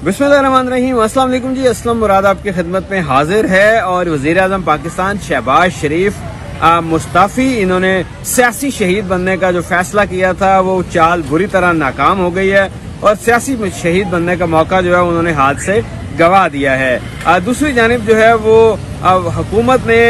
बिस्मिल्लाहिर्रहमानिर्रहीम। अस्सलाम वालेकुम जी। असलम मुराद आपकी खिदमत में हाजिर है। और वज़ीर आज़म पाकिस्तान शहबाज शरीफ मुस्ताफ़ी, इन्होंने सियासी शहीद बनने का जो फैसला किया था वो चाल बुरी तरह नाकाम हो गई है और सियासी शहीद बनने का मौका जो है उन्होंने हाथ से गवा दिया है। दूसरी जानिब जो है वो हुकूमत ने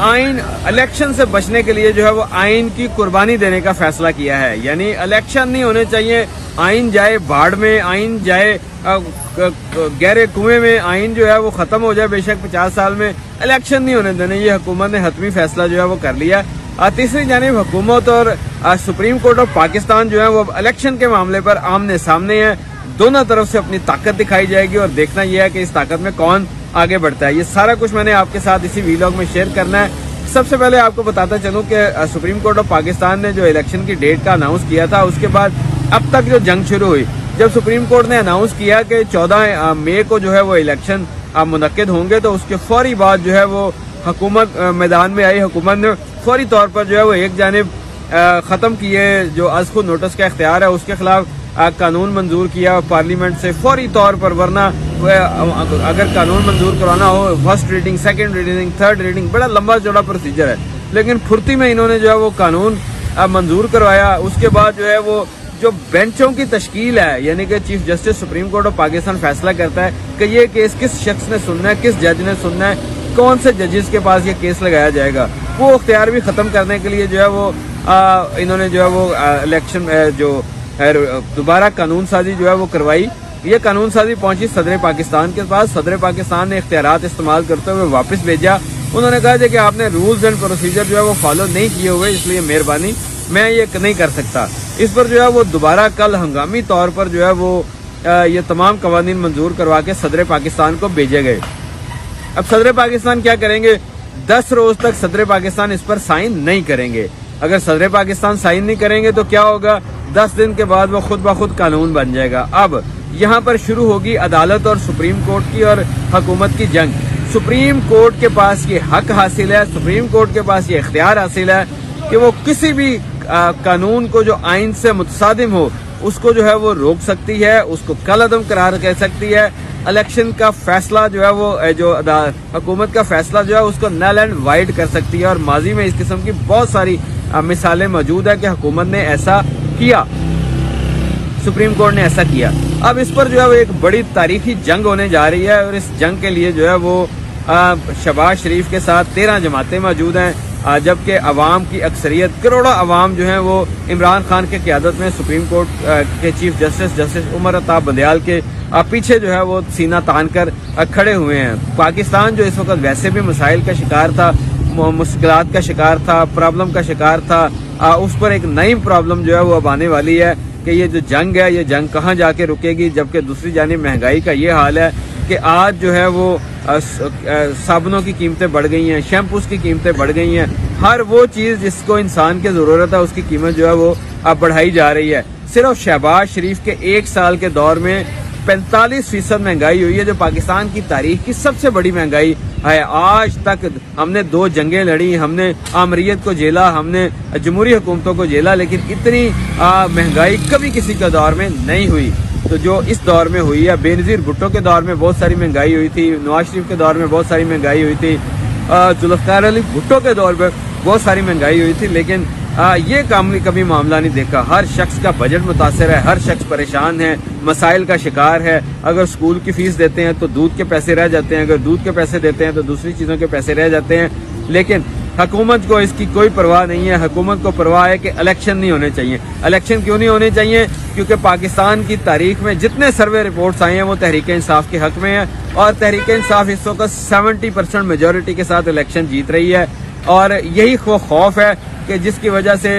आइन इलेक्शन से बचने के लिए जो है वो आइन की कुर्बानी देने का फैसला किया है। यानी इलेक्शन नहीं होने चाहिए, आइन जाए बाढ़ में, आइन जाए गहरे कुएं में, आइन जो है वो खत्म हो जाए बेशक 50 साल में, इलेक्शन नहीं होने देने। ये हुकूमत ने हतमी फैसला जो है वो कर लिया। तीसरी जानिब हुकूमत और सुप्रीम कोर्ट ऑफ पाकिस्तान जो है वो इलेक्शन के मामले पर आमने सामने है। दोनों तरफ से अपनी ताकत दिखाई जाएगी और देखना यह है कि इस ताकत में कौन आगे बढ़ता है। ये सारा कुछ मैंने आपके साथ इसी वीलॉग में शेयर करना है। सबसे पहले आपको बताता चलूं कि सुप्रीम कोर्ट ऑफ पाकिस्तान ने जो इलेक्शन की डेट का अनाउंस किया था, उसके बाद अब तक जो जंग शुरू हुई, जब सुप्रीम कोर्ट ने अनाउंस किया कि 14 मई को जो है वो इलेक्शन मुनक्किद होंगे, तो उसके फौरी बाद जो है वो हुकूमत मैदान में आई। हुकूमत ने फौरी तौर पर जो है वो एक जानिब खत्म किए जो आज खुद नोटिस का इख्तियार है, उसके खिलाफ कानून मंजूर किया पार्लियामेंट से फौरी तौर पर। वरना अगर कानून मंजूर करवाना हो, first reading, second reading, third reading, बड़ा लंबा चौड़ा प्रोसीजर है, लेकिन फुर्ती में इन्होंने जो है वो कानून मंजूर करवाया। उसके बाद जो है वो जो बेंचों की तश्कील है, यानी कि chief justice supreme court of Pakistan फैसला करता है कि ये केस किस शख्स ने सुनना है, किस जज ने सुनना है, कौन से जजेस के पास ये केस लगाया जाएगा, वो अख्तियार भी खत्म करने के लिए जो है वो इन्होंने जो है वो इलेक्शन जो दोबारा कानून साजी जो है वो करवाई। ये कानून साजी पहुंची सदर पाकिस्तान के पास। सदर पाकिस्तान ने इख्तियारात इस्तेमाल करते हुए वापस भेजा। उन्होंने कहा कि आपने रूल्स एंड प्रोसीजर जो है वो फॉलो नहीं किए हुए, इसलिए मेहरबानी मैं ये नहीं कर सकता। इस पर जो है वो दोबारा कल हंगामी तौर पर जो है वो ये तमाम कवानीन मंजूर करवा के सदर पाकिस्तान को भेजे गए। अब सदर पाकिस्तान क्या करेंगे? 10 रोज तक सदर पाकिस्तान इस पर साइन नहीं करेंगे। अगर सदर पाकिस्तान साइन नहीं करेंगे तो क्या होगा? 10 दिन के बाद वो खुद ब खुद कानून बन जाएगा। अब यहाँ पर शुरू होगी अदालत और सुप्रीम कोर्ट की और हुकूमत की जंग। सुप्रीम कोर्ट के पास ये हक हासिल है, सुप्रीम कोर्ट के पास ये इख्तियार हासिल है कि वो किसी भी कानून को जो आइन से मुतसादिम हो उसको जो है वो रोक सकती है, उसको कलअदम करार कह सकती है। इलेक्शन का फैसला जो है वो जो हुकूमत का फैसला जो है उसको नल एंड वाइड कर सकती है। और माजी में इस किस्म की बहुत सारी मिसालें मौजूद है कि हुकूमत ने ऐसा किया, सुप्रीम कोर्ट ने ऐसा किया। अब इस पर जो है वो एक बड़ी तारीखी जंग होने जा रही है और इस जंग के लिए जो है वो शहबाज शरीफ के साथ 13 जमातें मौजूद हैं, जबकि अवाम की अक्सरियत करोड़ों अवाम जो है वो इमरान खान के क़यादत में सुप्रीम कोर्ट के चीफ जस्टिस उमर अताब बंदयाल के पीछे जो है वो सीना तान कर खड़े हुए हैं। पाकिस्तान जो इस वक्त वैसे भी मसाइल का शिकार था, मुश्किलात का शिकार था, प्रॉब्लम का शिकार था, उस पर एक नई प्रॉब्लम जो है वो अब आने वाली है कि ये जो जंग है ये जंग कहाँ जाके रुकेगी। जबकि दूसरी जानिब महंगाई का ये हाल है कि आज जो है वो साबुनों की कीमतें बढ़ गई हैं, शैम्पूस की कीमतें बढ़ गई हैं, हर वो चीज जिसको इंसान की जरूरत है उसकी कीमत जो है वो अब बढ़ाई जा रही है। सिर्फ शहबाज शरीफ के 1 साल के दौर में 45% महंगाई हुई है, जो पाकिस्तान की तारीख की सबसे बड़ी महंगाई है। आज तक हमने 2 जंगें लड़ी, हमने आमरीयत को झेला, हमने जमहूरी हुकूमतों को झेला, लेकिन इतनी महंगाई कभी किसी के दौर में नहीं हुई। तो जो इस दौर में हुई है, बेनजीर भुट्टो के दौर में बहुत सारी महंगाई हुई थी, नवाज शरीफ के दौर में बहुत सारी महंगाई हुई थी, जुल्फ़िकार अली भुट्टो के दौर में बहुत सारी महंगाई हुई थी, लेकिन ये कभी मामला नहीं देखा। हर शख्स का बजट मुतासर है, हर शख्स परेशान है, मसाइल का शिकार है। अगर स्कूल की फीस देते हैं तो दूध के पैसे रह जाते हैं, अगर दूध के पैसे देते हैं तो दूसरी चीजों के पैसे रह जाते हैं। लेकिन हुकूमत को इसकी कोई परवाह नहीं है। हुकूमत को परवाह है कि इलेक्शन नहीं होने चाहिए। इलेक्शन क्यों नहीं होने चाहिए? क्योंकि पाकिस्तान की तारीख में जितने सर्वे रिपोर्ट्स आए हैं वो तहरीक इंसाफ के हक में है और तहरीक इंसाफ इस वक्त 70% मेजोरिटी के साथ इलेक्शन जीत रही है। और यही खौफ है कि जिसकी वजह से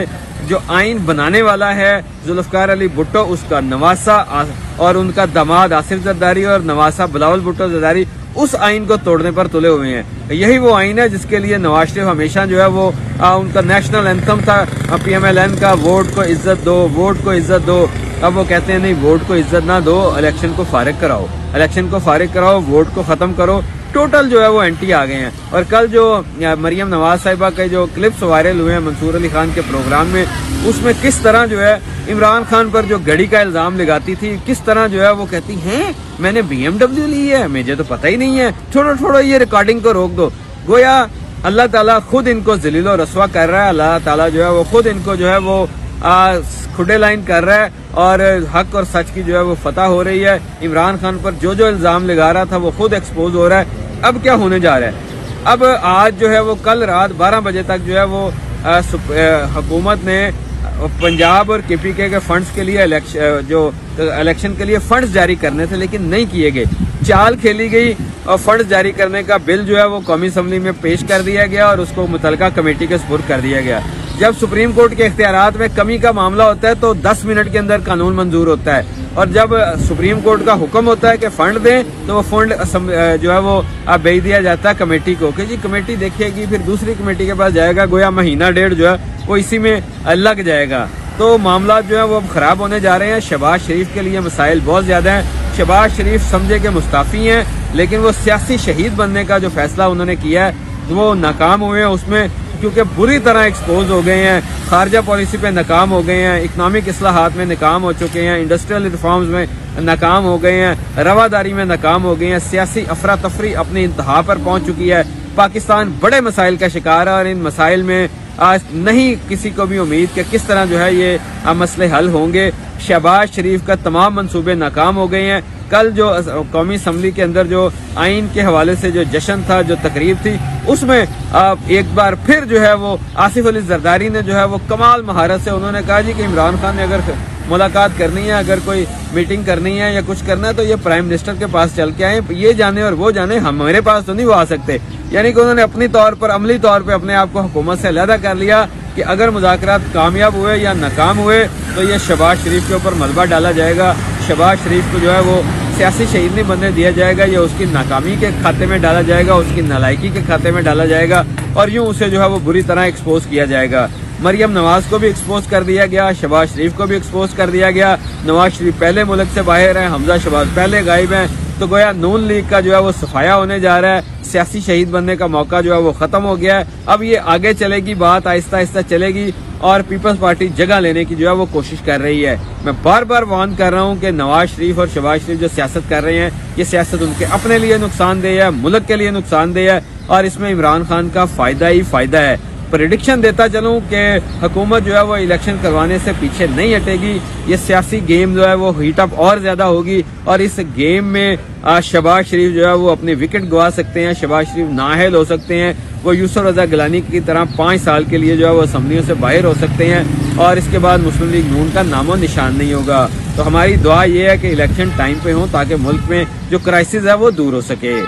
जो आइन बनाने वाला है जुल्फ़िकार अली भुट्टो, उसका नवासा और उनका दामाद आसिफ जरदारी और नवासा बिलावल भुट्टो जरदारी उस आइन को तोड़ने पर तुले हुए हैं। यही वो आइन है जिसके लिए नवाज शरीफ हमेशा जो है वो उनका नेशनल एंथम था PMLN का, वोट को इज्जत दो, वोट को इज्जत दो। अब वो कहते हैं नहीं, वोट को इज्जत ना दो, इलेक्शन को फारिग कराओ, इलेक्शन को फारिग कराओ, वोट को खत्म करो। टोटल जो है वो एंटी आ गए हैं। और कल जो मरियम नवाज साहिबा के जो क्लिप्स वायरल हुए हैं मंसूर अली खान के प्रोग्राम में, उसमें किस तरह जो है इमरान खान पर जो घड़ी का इल्जाम लगाती थी, किस तरह जो है वो कहती हैं मैंने BMW ली है, मुझे तो पता ही नहीं है, छोड़ो ये रिकॉर्डिंग को रोक दो। गोया अल्लाह ताला खुद इनको जलील और रसवा कर रहा है, अल्लाह ताला जो है वो खुद इनको जो है वो खुडे लाइन कर रहा है और हक और सच की जो है वो फतह हो रही है। इमरान खान पर जो इल्जाम लगा रहा था वो खुद एक्सपोज हो रहा है। अब क्या होने जा रहा है, अब आज जो है वो कल रात 12 बजे तक जो है वो हुकूमत ने पंजाब और KPK के फंड्स के लिए इलेक्शन के लिए फंड्स जारी करने थे, लेकिन नहीं किए गए। चाल खेली गई और फंड्स जारी करने का बिल जो है वो कौमी असम्बली में पेश कर दिया गया और उसको मुतलका कमेटी के सुपुर्द कर दिया गया। जब सुप्रीम कोर्ट के इख्तियारात में कमी का मामला होता है तो 10 मिनट के अंदर कानून मंजूर होता है, और जब सुप्रीम कोर्ट का हुक्म होता है कि फंड दें तो वो फंड जो है वो भेज दिया जाता है कमेटी को कि जी कमेटी देखेगी, फिर दूसरी कमेटी के पास जाएगा। गोया महीना डेढ़ जो है वो इसी में लग जाएगा। तो मामला जो है वो अब खराब होने जा रहे हैं। शहबाज शरीफ के लिए मसाइल बहुत ज्यादा हैं। शहबाज शरीफ समझे के मुस्ताफी हैं, लेकिन वो सियासी शहीद बनने का जो फैसला उन्होंने किया है वो नाकाम हुए हैं उसमें, क्योंकि बुरी तरह एक्सपोज हो गए हैं। खारजा पॉलिसी पे नाकाम हो गए हैं, इकनॉमिक इस्लाहात में नाकाम हो चुके हैं, इंडस्ट्रियल रिफॉर्म्स में नाकाम हो गए हैं, रवादारी में नाकाम हो गए हैं, सियासी अफरा तफरी अपनी इंतहा पर पहुंच चुकी है। पाकिस्तान बड़े मसाइल का शिकार है और इन मसाइल में आज नहीं किसी को भी उम्मीद कि किस तरह जो है ये मसले हल होंगे। शहबाज शरीफ का तमाम मंसूबे नाकाम हो गए हैं। कल जो कौमी असम्बली के अंदर जो आइन के हवाले से जो जश्न था, जो तकरीब थी, उसमें एक बार फिर जो है वो आसिफ अली जरदारी ने जो है वो कमाल महारत से उन्होंने कहा जी कि इमरान खान ने अगर मुलाकात करनी है, अगर कोई मीटिंग करनी है या कुछ करना है तो ये प्राइम मिनिस्टर के पास चल के आए, ये जाने और वो जाने, हमारे पास तो नहीं वो आ सकते। यानी कि उन्होंने अपनी तौर पर अमली तौर पर अपने आप को हुकूमत से अलहदा कर लिया कि अगर मुज़ाकरात कामयाब हुए या नाकाम हुए तो ये शहबाज शरीफ के ऊपर मलबा डाला जाएगा। शहबाज शरीफ को जो है वो सियासी शहीद नहीं बनने दिया जाएगा, या उसकी नाकामी के खाते में डाला जाएगा, उसकी नालायकी के खाते में डाला जाएगा और यूं उसे जो है वो बुरी तरह एक्सपोज किया जाएगा। मरियम नवाज को भी एक्सपोज कर दिया गया, शहबाज शरीफ को भी एक्सपोज कर दिया गया। नवाज शरीफ पहले मुल्क से बाहर है, हमजा शहबाज पहले गायब हैं, तो गोया नून लीग का जो है वो सफाया होने जा रहा है। सियासी शहीद बनने का मौका जो है वो खत्म हो गया है। अब ये आगे चलेगी, बात आहिस्ता आहिस्ता चलेगी और पीपल्स पार्टी जगह लेने की जो है वो कोशिश कर रही है। मैं बार बार वार्न कर रहा हूँ कि नवाज शरीफ और शहबाज शरीफ जो सियासत कर रहे हैं, ये सियासत उनके अपने लिए नुकसानदेह है, मुल्क के लिए नुकसानदेह है और इसमें इमरान खान का फायदा ही फायदा है। प्रेडिक्शन देता चलूं कि हुकूमत जो है वो इलेक्शन करवाने से पीछे नहीं हटेगी। ये सियासी गेम जो है वो हीट अप और ज्यादा होगी और इस गेम में शहबाज शरीफ जो है वो अपनी विकेट गवा सकते हैं, शहबाज शरीफ नाअहल हो सकते हैं, वो यूसुफ रजा गिलानी की तरह 5 साल के लिए जो है वो असम्बलियों से बाहर हो सकते हैं और इसके बाद मुस्लिम लीग नून का नामो निशान नहीं होगा। तो हमारी दुआ ये है कि इलेक्शन टाइम पे हो ताकि मुल्क में जो क्राइसिस है वो दूर हो सके।